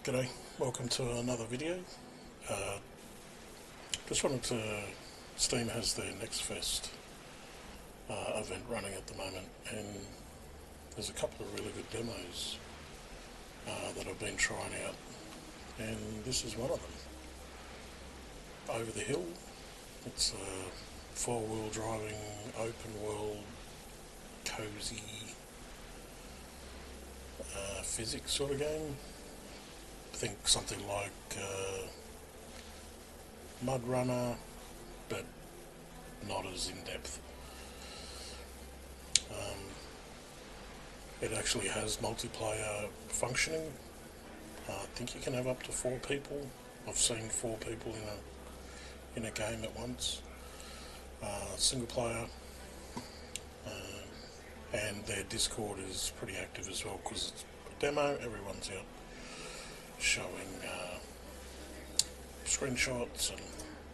G'day, welcome to another video. Uh, just wanted to... Steam has their Next Fest event running at the moment, and there's a couple of really good demos that I've been trying out, and this is one of them. Over the Hill. It's a four-wheel driving, open world, cozy physics sort of game. Think something like Mud Runner, but not as in depth. It actually has multiplayer functioning. I think you can have up to 4 people. I've seen 4 people in a game at once. Single player, and their Discord is pretty active as well because it's a demo. Everyone's out showing screenshots and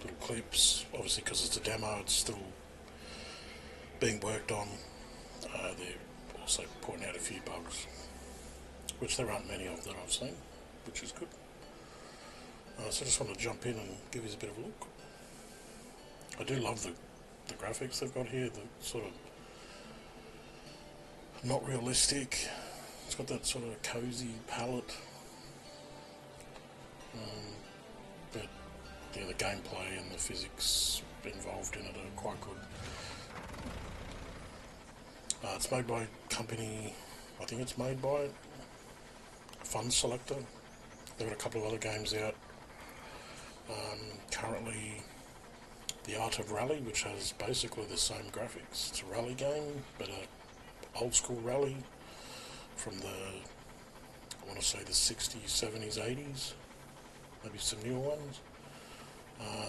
little clips. Obviously, because it's a demo, it's still being worked on. They're also pointing out a few bugs, which there aren't many of that I've seen, which is good. So I just want to jump in and give you a bit of a look. I do love the graphics they've got here, the sort of not realistic. It's got that sort of cozy palette. But yeah, the gameplay and the physics involved in it are quite good. It's made by a company, I think it's made by Funselektor. They've got a couple of other games out. Currently, The Art of Rally, which has basically the same graphics. It's a rally game, but a old school rally from the, I want to say the 60s, 70s, 80s. Maybe some newer ones.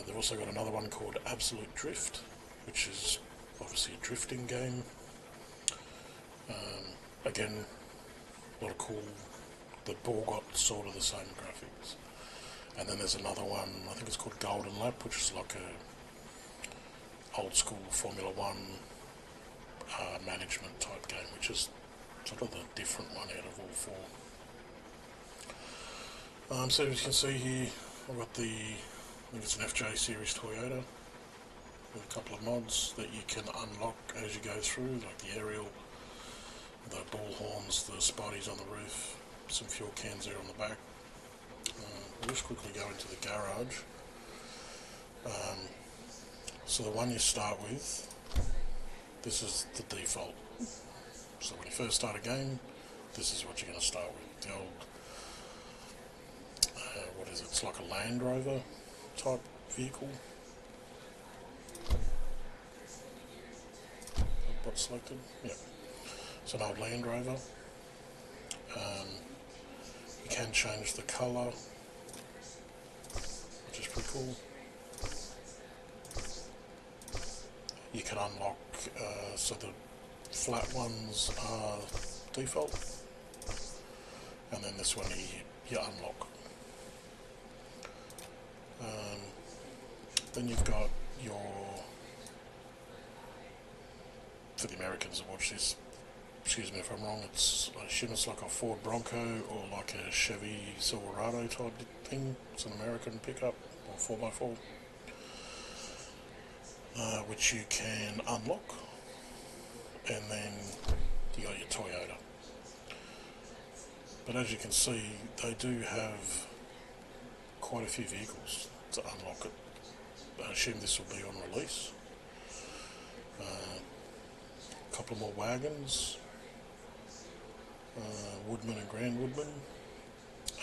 They've also got another one called Absolute Drift, which is obviously a drifting game. Again, a lot of cool. They've all got sort of the same graphics. And then there's another one, I think it's called Golden Lap, which is like a old school Formula One management type game, which is sort of the different one out of all 4. So as you can see here, I've got I think it's an FJ series Toyota with a couple of mods that you can unlock as you go through, like the aerial, the ball horns, the spotties on the roof, some fuel cans there on the back. We'll just quickly go into the garage. So the one you start with, this is the default. So when you first start a game, this is what you're going to start with. The old what is it? It's like a Land Rover type vehicle. What's selected? Yeah. It's an old Land Rover. You can change the colour, which is pretty cool. You can unlock, so the flat ones are default, and then this one you unlock. Then you've got your, for the Americans that watch this, excuse me if I'm wrong, I assume it's like a Ford Bronco or like a Chevy Silverado type thing. It's an American pickup or 4x4, which you can unlock, and then you got your Toyota. But as you can see, they do have quite a few vehicles to unlock it. I assume this will be on release. A couple more wagons, Woodman and Grand Woodman,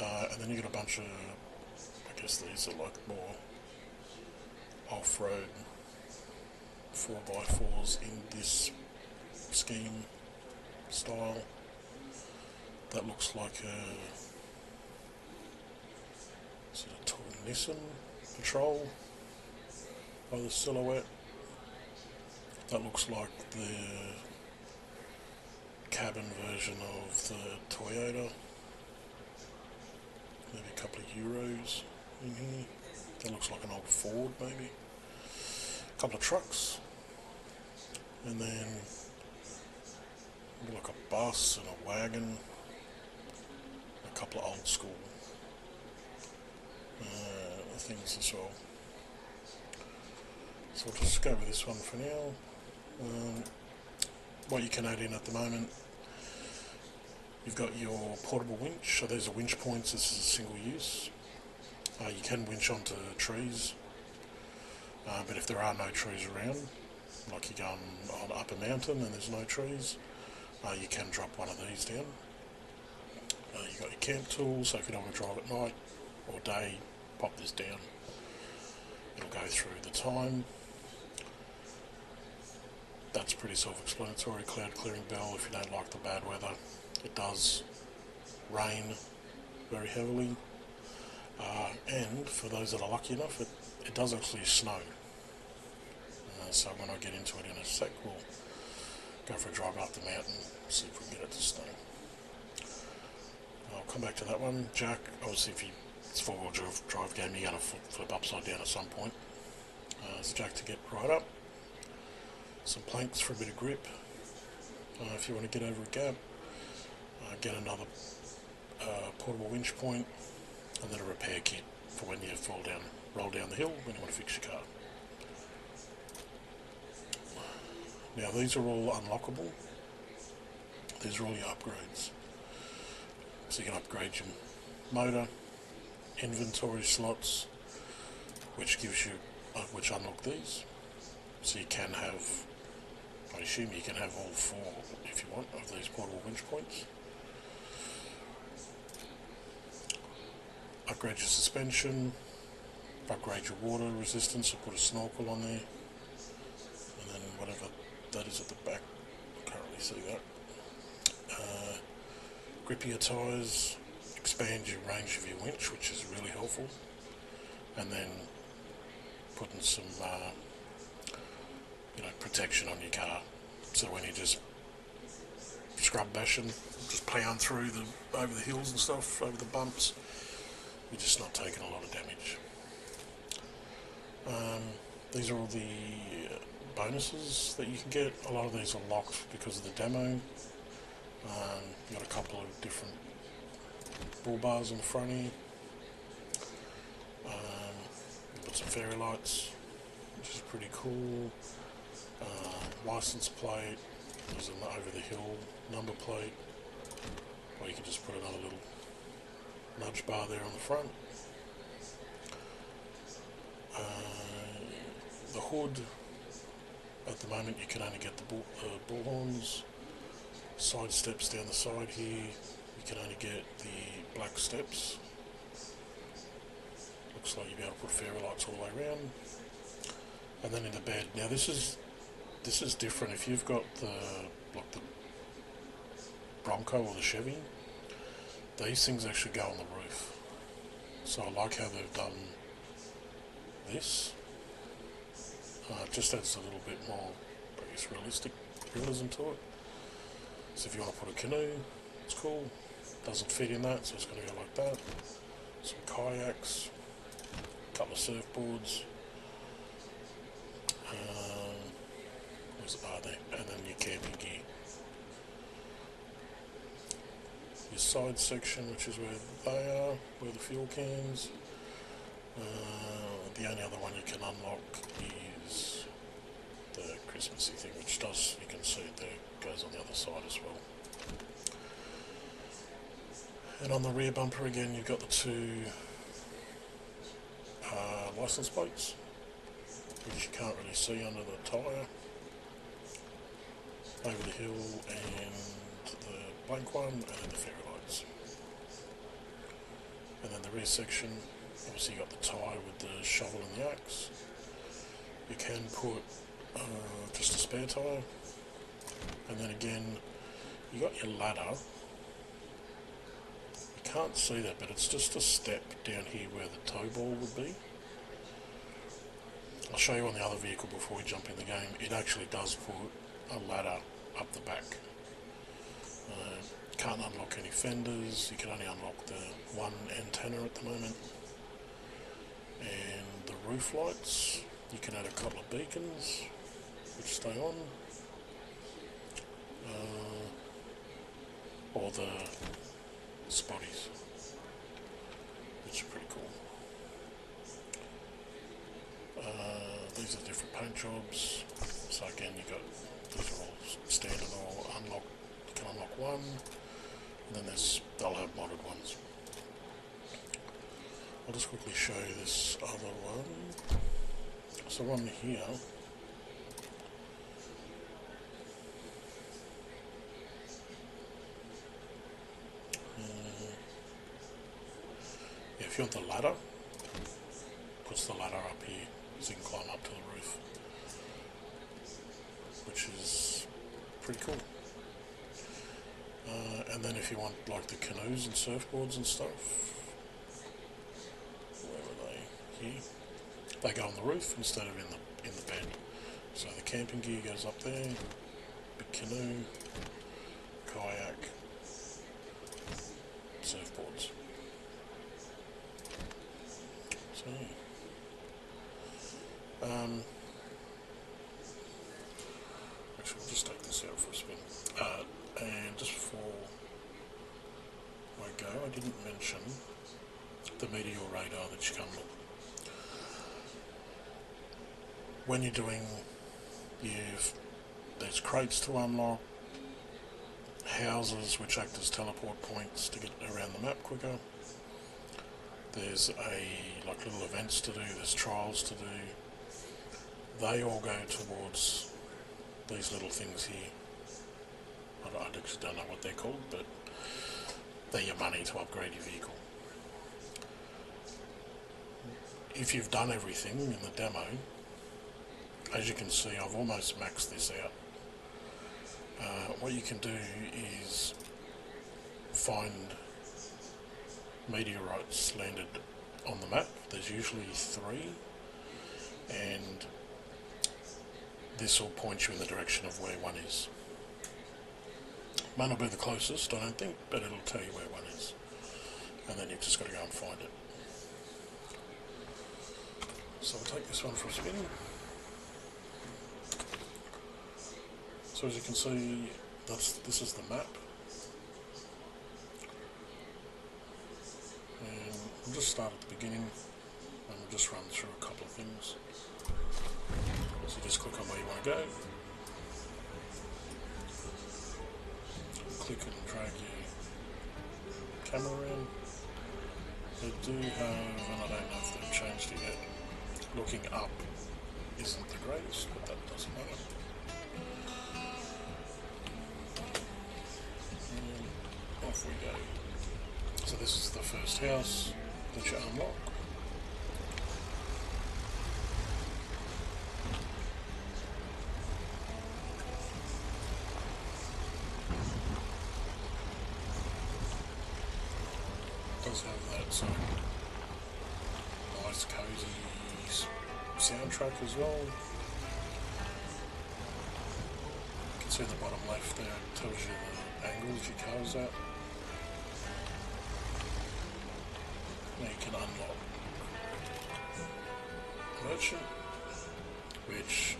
and then you got a bunch of, I guess these are like more off-road 4x4s in this scheme style. That looks like a sort of tall Nissan Patrol by the silhouette. That looks like the cabin version of the Toyota. Maybe a couple of Euros in here. That looks like an old Ford maybe. A couple of trucks. And then maybe like a bus and a wagon. A couple of old school things as well. So we'll just go with this one for now. What you can add in at the moment, you've got your portable winch. So there's a winch points. This is a single use. You can winch onto trees, but if there are no trees around, like you're going on up a mountain and there's no trees, you can drop one of these down. You've got your camp tools, so if you don't want to drive at night or day, pop this down. It'll go through the time. That's pretty self-explanatory. Cloud clearing bell if you don't like the bad weather. It does rain very heavily, and for those that are lucky enough, it does actually snow. So when I get into it in a sec, we'll go for a drive up the mountain, see if we can get it to snow. I'll come back to that one. Jack, obviously if it's a four-wheel drive game, you're going to flip upside down at some point. There's a jack to get right up. Some planks for a bit of grip. If you want to get over a gap, get another portable winch point, and then a repair kit for when you roll down the hill when you want to fix your car. Now these are all unlockable. These are all your upgrades. So you can upgrade your motor, inventory slots, which unlock these. So you can have, I assume you can have all four if you want of these portable winch points. Upgrade your suspension, upgrade your water resistance, so put a snorkel on there, and then whatever that is at the back, I can't really see that. Grippier tyres, expand your range of your winch, which is really helpful, and then putting some protection on your car, so when you just scrub bashing, just plowing through over the hills and stuff, over the bumps, you're just not taking a lot of damage. These are all the bonuses that you can get. A lot of these are locked because of the demo. You've got a couple of different bull bars in the front here. You've got some fairy lights, which is pretty cool. License plate, there's an over the hill number plate, or you can just put another little nudge bar there on the front. The hood, at the moment you can only get the bull horns. Side steps down the side here, you can only get the black steps. Looks like you'll be able to put fairy lights all the way around. And then in the bed, now this is different. If you've got the Bronco or the Chevy, these things actually go on the roof. So I like how they've done this. It just adds a little bit more, I guess, realism to it. So if you want to put a canoe, it's cool. Doesn't fit in that, so it's going to go like that. Some kayaks, a couple of surfboards. Where's the bar there? And then your camping gear. Your side section, which is where they are, where the fuel cans. The only other one you can unlock is the Christmassy thing, which does, you can see it there, goes on the other side as well. And on the rear bumper again, you've got the two license plates, which you can't really see under the tyre. Over the hill and the blank one, and then the fairy lights. And then the rear section, obviously you got the tyre with the shovel and the axe. You can put just a spare tyre, and then again you got your ladder. You can't see that, but it's just a step down here where the tow ball would be. I'll show you on the other vehicle before we jump in the game. It actually does put a ladder up the back. Can't unlock any fenders. You can only unlock the one antenna at the moment. And the roof lights, you can add a couple of beacons which stay on, or the spotties, which are pretty cool. These are different paint jobs. So again, you got these are all standard or unlock. You can unlock one, and then they'll have modded ones. I'll just quickly show you this other one. So on here, if you want the ladder, puts the ladder up here so you can climb up to the roof, which is pretty cool. And then if you want like the canoes and surfboards and stuff, where are they? Here. They go on the roof instead of in the bed. So the camping gear goes up there, big canoe, kayak, surfboards. So actually we'll just take this out for a spin. And just before I go, I didn't mention the meteor radar that you come with. When you're doing, there's crates to unlock, houses which act as teleport points to get around the map quicker. There's like little events to do, there's trials to do. They all go towards these little things here. I actually don't know what they're called, but they're your money to upgrade your vehicle. If you've done everything in the demo, as you can see, I've almost maxed this out. What you can do is find meteorites landed on the map. There's usually 3, and this will point you in the direction of where one is. May not be the closest, I don't think, but it'll tell you where one is. And then you've just got to go and find it. So I'll take this one for a spin. So as you can see, this is the map. And we'll just start at the beginning, and we'll just run through a couple of things. So just click on where you want to go. Click and drag your camera around. They do have, and I don't know if they've changed it yet, looking up isn't the greatest, but that doesn't matter. And off we go. So this is the first house that you unlock. Does have that sort of nice cozy soundtrack as well. You can see the bottom left there, it tells you the angles your car's at. Now you can unlock Merchant, which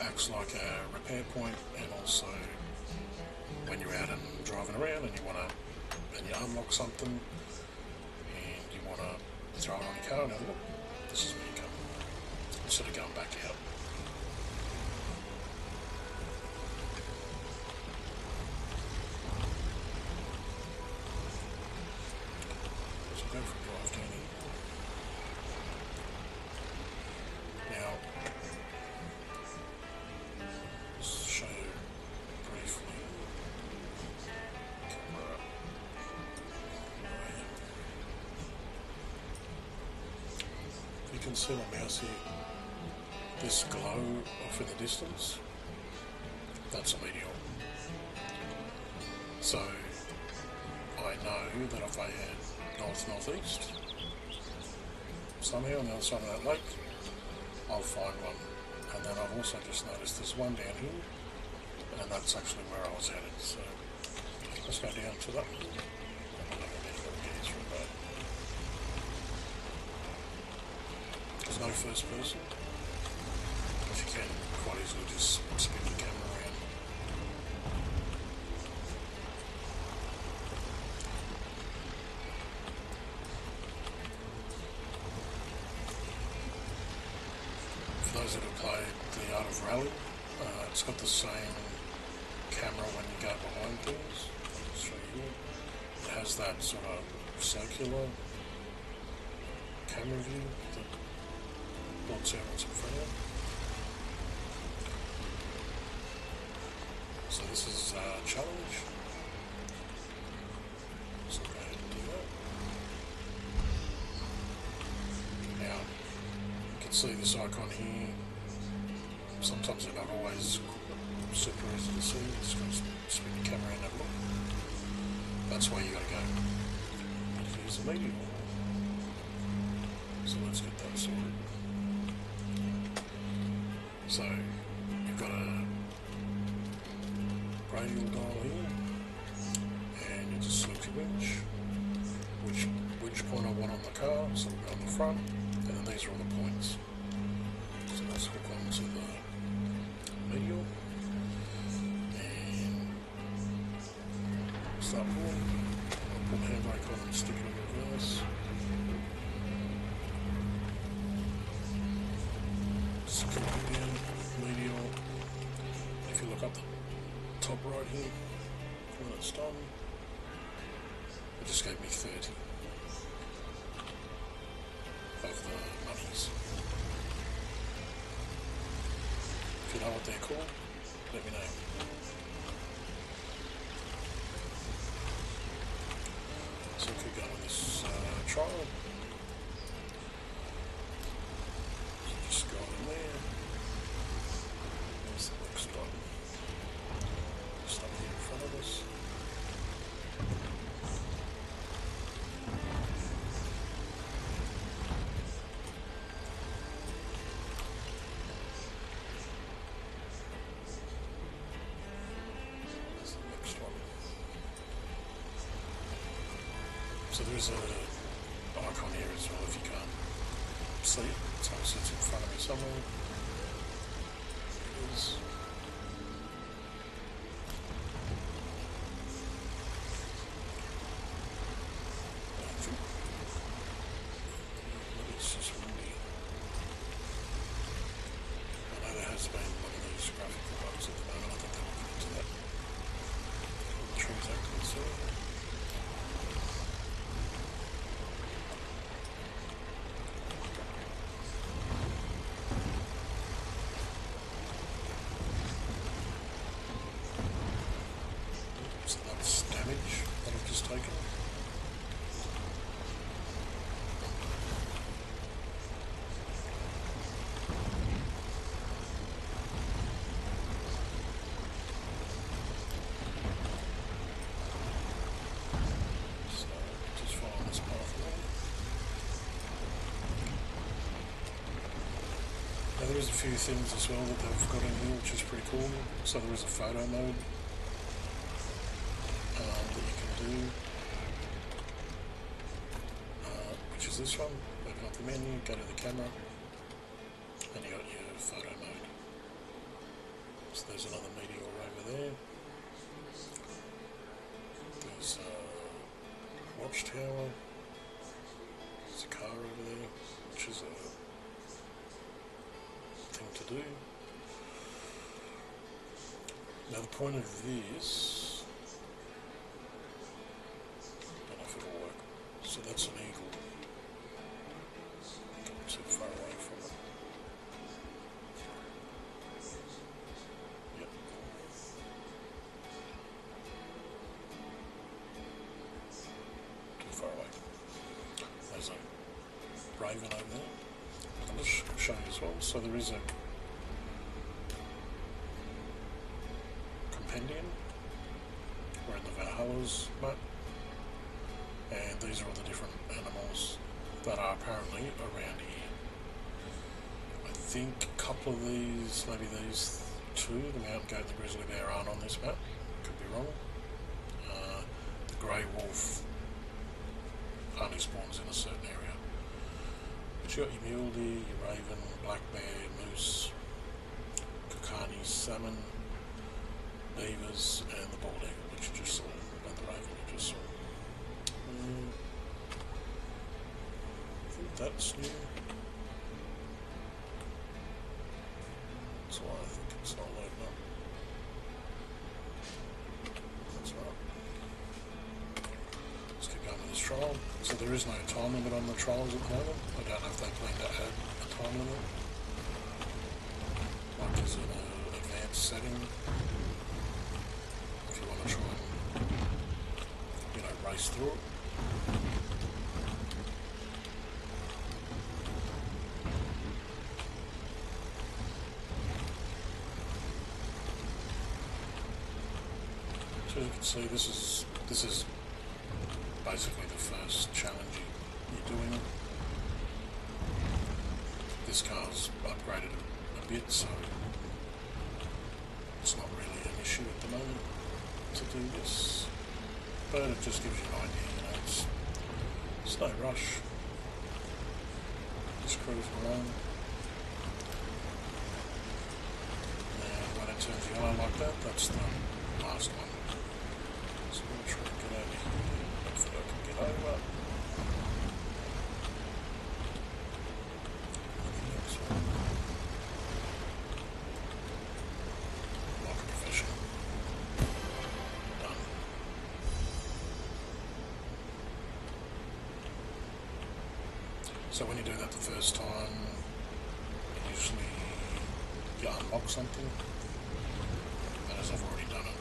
acts like a repair point, and also when you're out and driving around and you unlock something and you want to throw it on your car and have a look, this is where you come, instead of going back out. So go for a drive down here. Now, just show you briefly. You can see my mouse here, this glow off in the distance, that's a meteor. So I know that if I head north-northeast, somewhere on the other side of that lake, I'll find one. And then I've also just noticed there's one down here, and that's actually where I was headed. So let's go down to that. There's no first person, but you can quite easily just spin the camera around. rally. It's got the same camera when you go behind things. I'll just show you here. It has that sort of circular camera view that blocks out what's in front of it. So this is a challenge. So go ahead and do that. Now, you can see this icon here. Sometimes they're not always super easy to see. Just got to spin the camera and have a look. That's where you got to go. Here's the medial. So let's get that sorted. So you've got a radial dial here, and you just select your winch, which point I want on the car, so we'll go on the front, and then these are all the points. So let's hook on to the medial, and start pulling. I'll put the handbrake on and stick it in reverse. Just keep it down, medial. If you look up the top right here, when it's done, it just gave me 30 of the monies. If you know what they're called, let me know. So we could go on this trial. So just go in there. There's the next one. Just up here in front of us. There's the next one. So there's a icon here as well if you can't see it. So it sits in front of me somewhere. It is. It's just windy. I know there has been one of these graphical bugs at the moment. I think they'll look into that. The trees actually so. So that's damage that I've just taken. So just follow this path along. Now there is a few things as well that they've got in here which is pretty cool. So there is a photo mode that you can do, which is this one. Open up the menu, go to the camera, and you got your photo mode. So there's another meteor over there. There's a watchtower. There's a car over there, which is a thing to do. Now the point of this, I don't know if it'll work. So that's an eagle. Not too far away from it. Yep. Too far away. There's a raven over there. I'll just show you as well. So there is a compendium. We're in the Valhalla's map. And these are all the different animals that are apparently around here. I think a couple of these, maybe these two, the mountain goat and the grizzly bear, aren't on this map. Could be wrong. The grey wolf only spawns in a certain area. But you got your mule deer, your raven, black bear, moose, kakani, salmon, beavers, and the bald eagle, which you just saw, and the raven you just saw. I think that's new. That's why I trial. So there is no time limit on the trials at the moment. I don't know if they plan to add a time limit. Like there's an advanced setting. If you want to try and, race through it. So as you can see, this is basically the first challenge you're doing. This car's upgraded a bit, so it's not really an issue at the moment to do this. But it just gives you an idea, it's no rush. Just cruising along. And when it turns yellow like that, that's the last one. So I'm going to try and get over here. Hopefully I can get over. And the next one. Like a professional. Done. So when you do that the first time, usually you unlock something. And as I've already done it,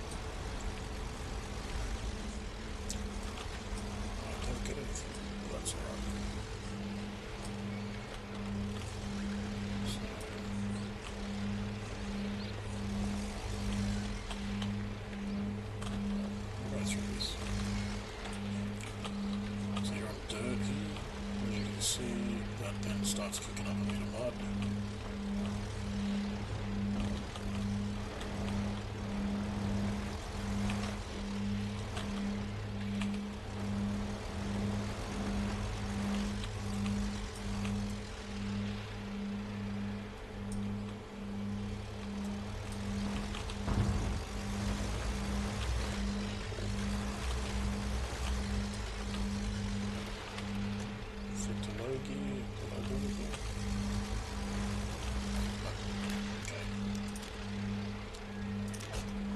I don't get anything, but that's alright. So, we'll go through this. So you're on dirt here, as you can see, that then starts kicking up a bit of mud.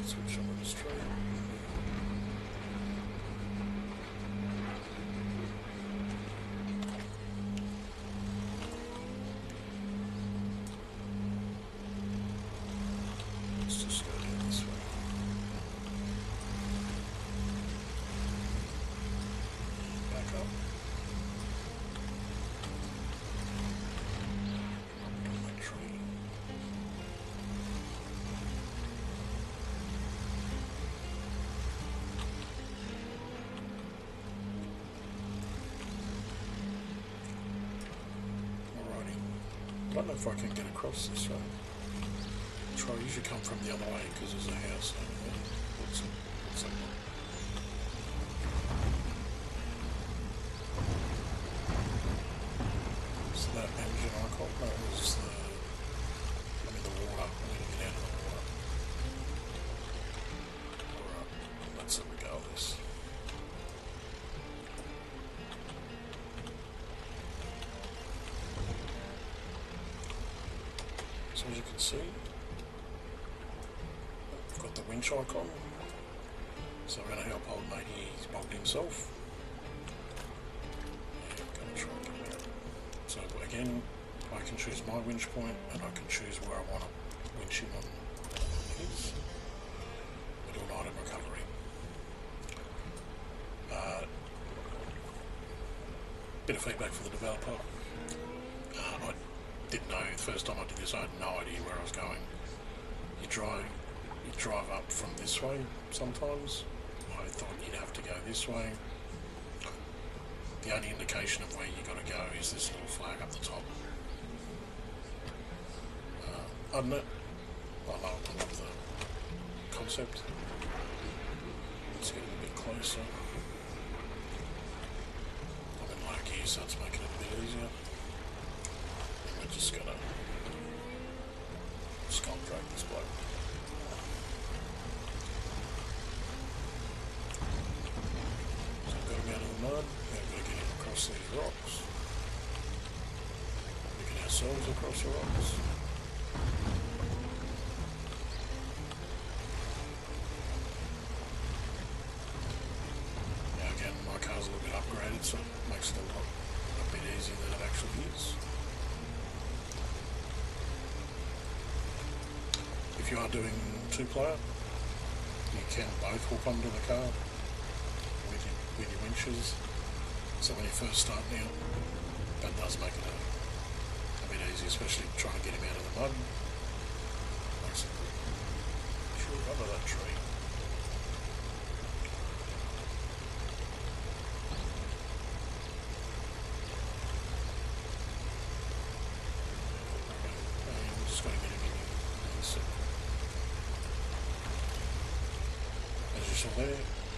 Switch over to straight. Let's just go down this way. Back up. On that tree. I don't know if I can get across this way. I usually come from the other way because there's a house over there. What's that one? So that engine icon, that was the water. I need to get out of the water. Alright, let's have a go at this. So as you can see, I've got the winch icon, so we're going to help old mate here, he's bogged himself. And I'm going to try and get him out. So again, I can choose my winch point, and I can choose where I want to winch him on his. We do an item recovery. Bit of feedback for the developer. I didn't know, the first time I did this I had no idea where I was going. You drive up from this way sometimes. I thought you'd have to go this way. The only indication of where you got to go is this little flag up the top. I don't know, I love the concept. Let's get a bit closer. I'm in low gear, so it's making it a bit easier. We're just gonna skull drag this bloke. So we've got him out of the mud, we've got to get him across these rocks. We get ourselves across the rocks. Now again, my car's a little bit upgraded, so you are doing two-player, you can both hook onto the car with your winches. So when you first start out, that does make it a bit easy, especially trying to get him out of the mud. Makes it sure under that tree. Just got to get him in a sec. As you saw there,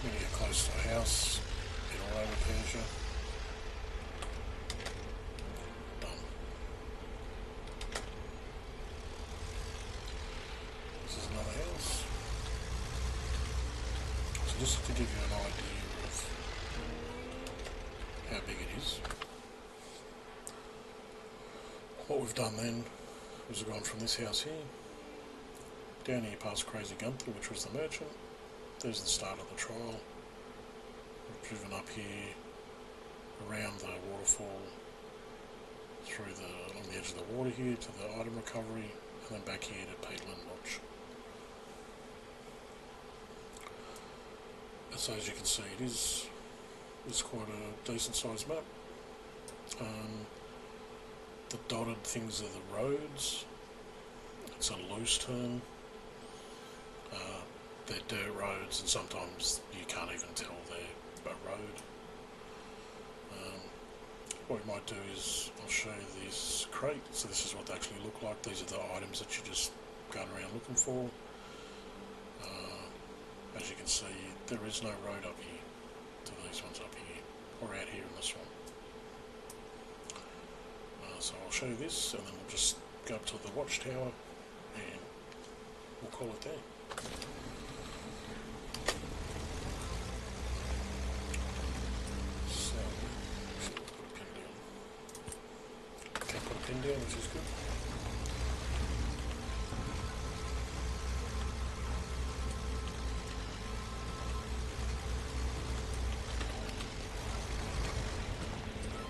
when you get close to a house, it all repairs you. Done. This is another house. So just to give you an idea of how big it is. What we've done then is we've gone from this house here down here past Crazy Gunther, which was the merchant. There's the start of the trial. We've driven up here around the waterfall, along the edge of the water here to the item recovery, and then back here to Peatland Lodge. So as you can see, it's quite a decent sized map. The dotted things are the roads. It's a loose term. They're dirt roads, and sometimes you can't even tell they're a road. What we might do is I'll show you this crate. So this is what they actually look like. These are the items that you're just going around looking for. As you can see, there is no road up here to these ones up here, or out here in this one. So I'll show you this, and then we'll just go up to the watchtower and we'll call it there. So, put a pin down. Can't put a pin down, which is good.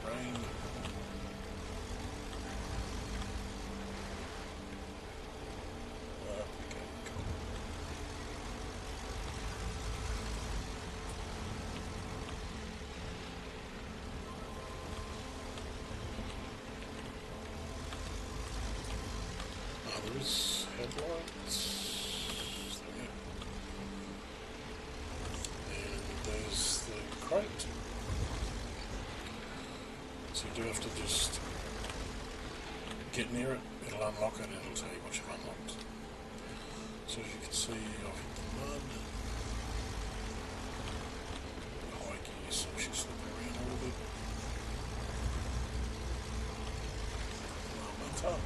Rain. Others headlights. There. And there's the crate. So you do have to just get near it, it'll unlock it and it'll tell you what you've unlocked. So as you can see, I've hit the mud. High gear, so she's slipping around a little bit. That's up.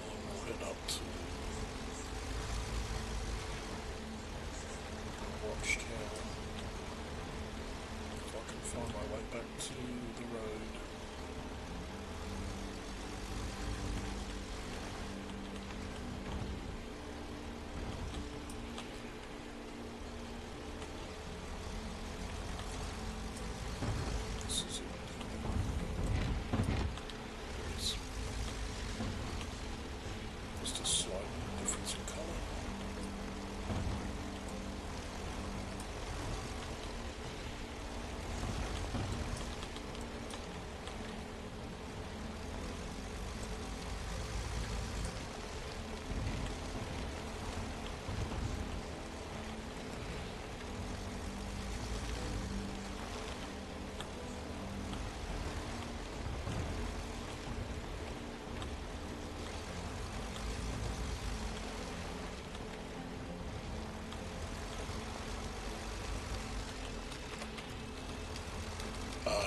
And we'll head up to the watchtower. If I can find my way back to the road. This is it. There it is. Just a slight difference in colour.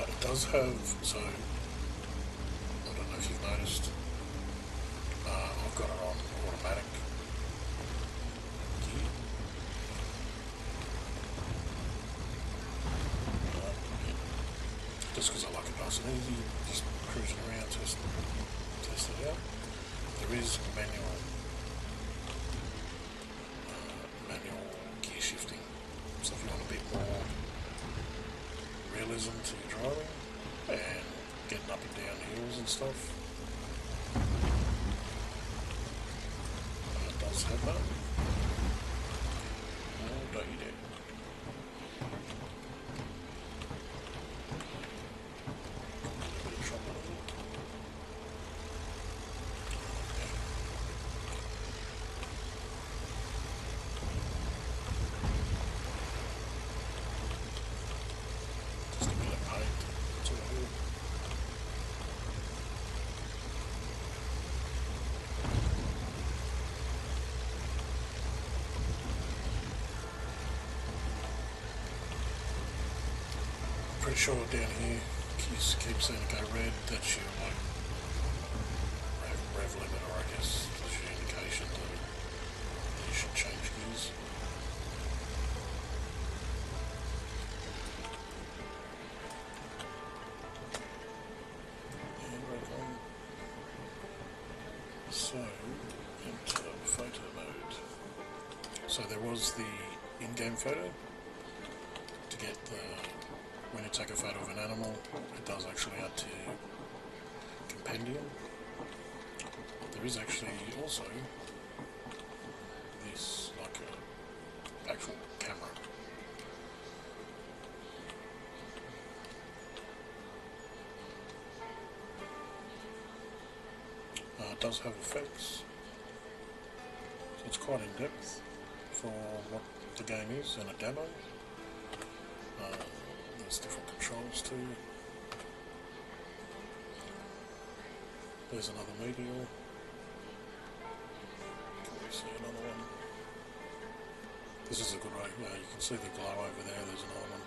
It does have, so I don't know if you've noticed, I've got it on automatic gear. Just because I like it nice and easy, just cruising around, test it out. There is manual gear shifting, so if you want a bit more realism to your driving and getting up and down hills and stuff, that. All day there. A bit of trouble with it. Just a bit of paint to the hood. Pretty sure down here keeps saying to go red. That's your like rev limit, or I guess that's your indication that you should change gears. And rev on. So enter photo mode. So there was the in-game photo to get the. When you take a photo of an animal, it does actually add to compendium. There is actually also this, like a actual camera. It does have effects, so it's quite in depth for what the game is in a demo. There's different controls too. There's another meteor. Can we see another one? This is a good way. You can see the glow over there. There's another one,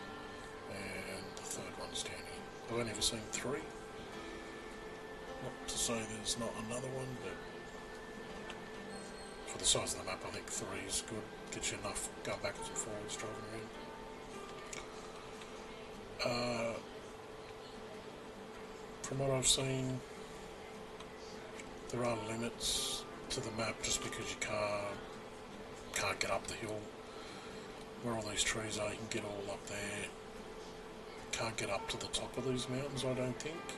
and the third one's down here. I've only ever seen 3. Not to say there's not another one, but for the size of the map, I think 3 is good. Gets you enough go backwards and forwards driving around. From what I've seen, there are limits to the map just because you can't get up the hill where all these trees are. You can get all up there. Can't get up to the top of these mountains, I don't think,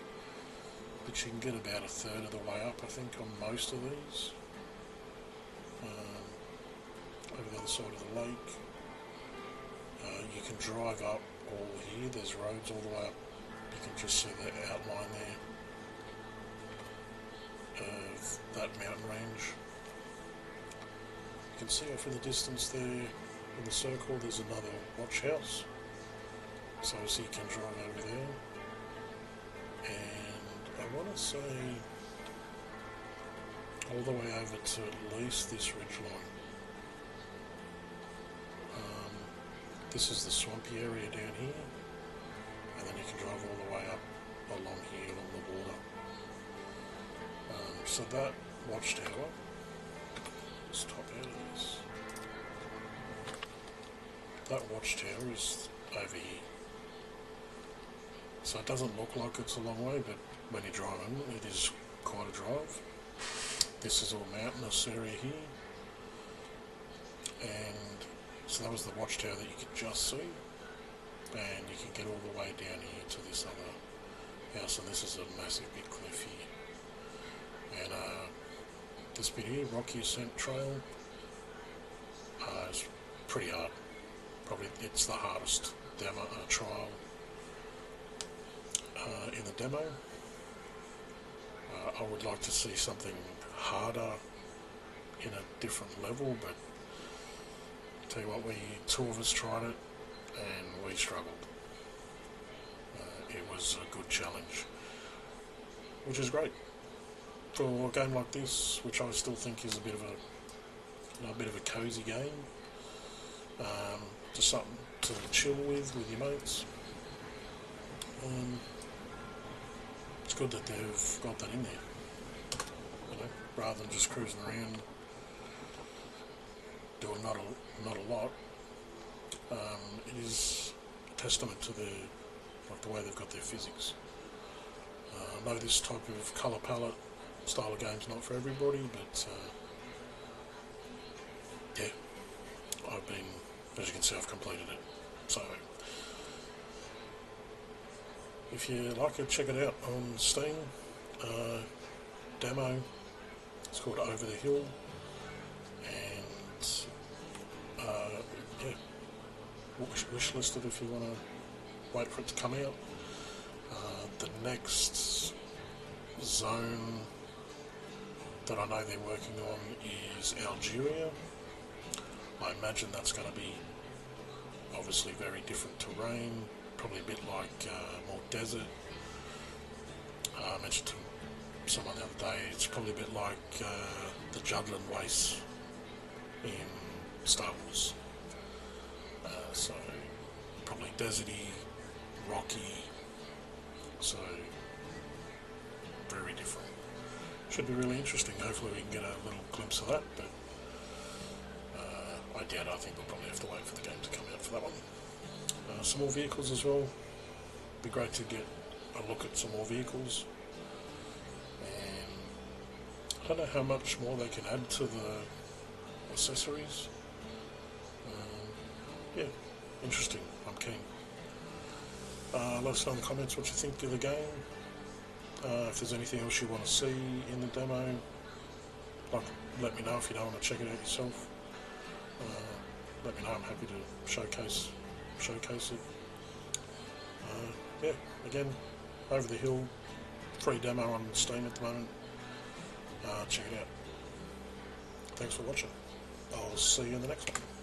but you can get about a third of the way up, I think, on most of these. Over the other side of the lake, you can drive up all here. There's roads all the way up. You can just see the outline there of that mountain range. You can see off in the distance there in the circle there's another watch house, so you can drive over there. And I want to say all the way over to at least this ridge line. This is the swampy area down here, and then you can drive all the way up along here along the water. So that watchtower, let's top out of this. That watchtower is over here. So it doesn't look like it's a long way, but when you're driving, it is quite a drive. This is all mountainous area here, and so that was the watchtower that you could just see, and you can get all the way down here to this other house, and this is a massive big cliff here. And this bit here, Rocky Ascent Trail, is pretty hard. Probably it's the hardest demo trial in the demo. I would like to see something harder in a different level, but tell you what, 2 of us tried it and we struggled. It was a good challenge, which is great for a game like this, which I still think is a bit of a cozy game, just something to chill with your mates. It's good that they've got that in there, rather than just cruising around doing not a lot. It is a testament to the way they've got their physics. I know this type of colour palette style of game's not for everybody, but yeah, as you can see, I've completed it. So if you like it, check it out on Steam. Demo, it's called Over the Hill, and wish listed if you want to wait for it to come out. The next zone that I know they're working on is Algeria. I imagine that's going to be obviously very different terrain, probably a bit like more desert. I mentioned to someone the other day, it's probably a bit like the Judland Wastes in Star Wars. So probably deserty, rocky, so very different. Should be really interesting. Hopefully we can get a little glimpse of that, but I doubt. I think we'll probably have to wait for the game to come out for that one. Some more vehicles as well. Be great to get a look at some more vehicles. And I don't know how much more they can add to the accessories. Yeah, interesting. I'm keen. Let us know in the comments what you think of the game. If there's anything else you want to see in the demo, let me know if you don't want to check it out yourself. Let me know. I'm happy to showcase it. Yeah, again, Over the Hill, free demo on Steam at the moment. Check it out. Thanks for watching. I'll see you in the next one.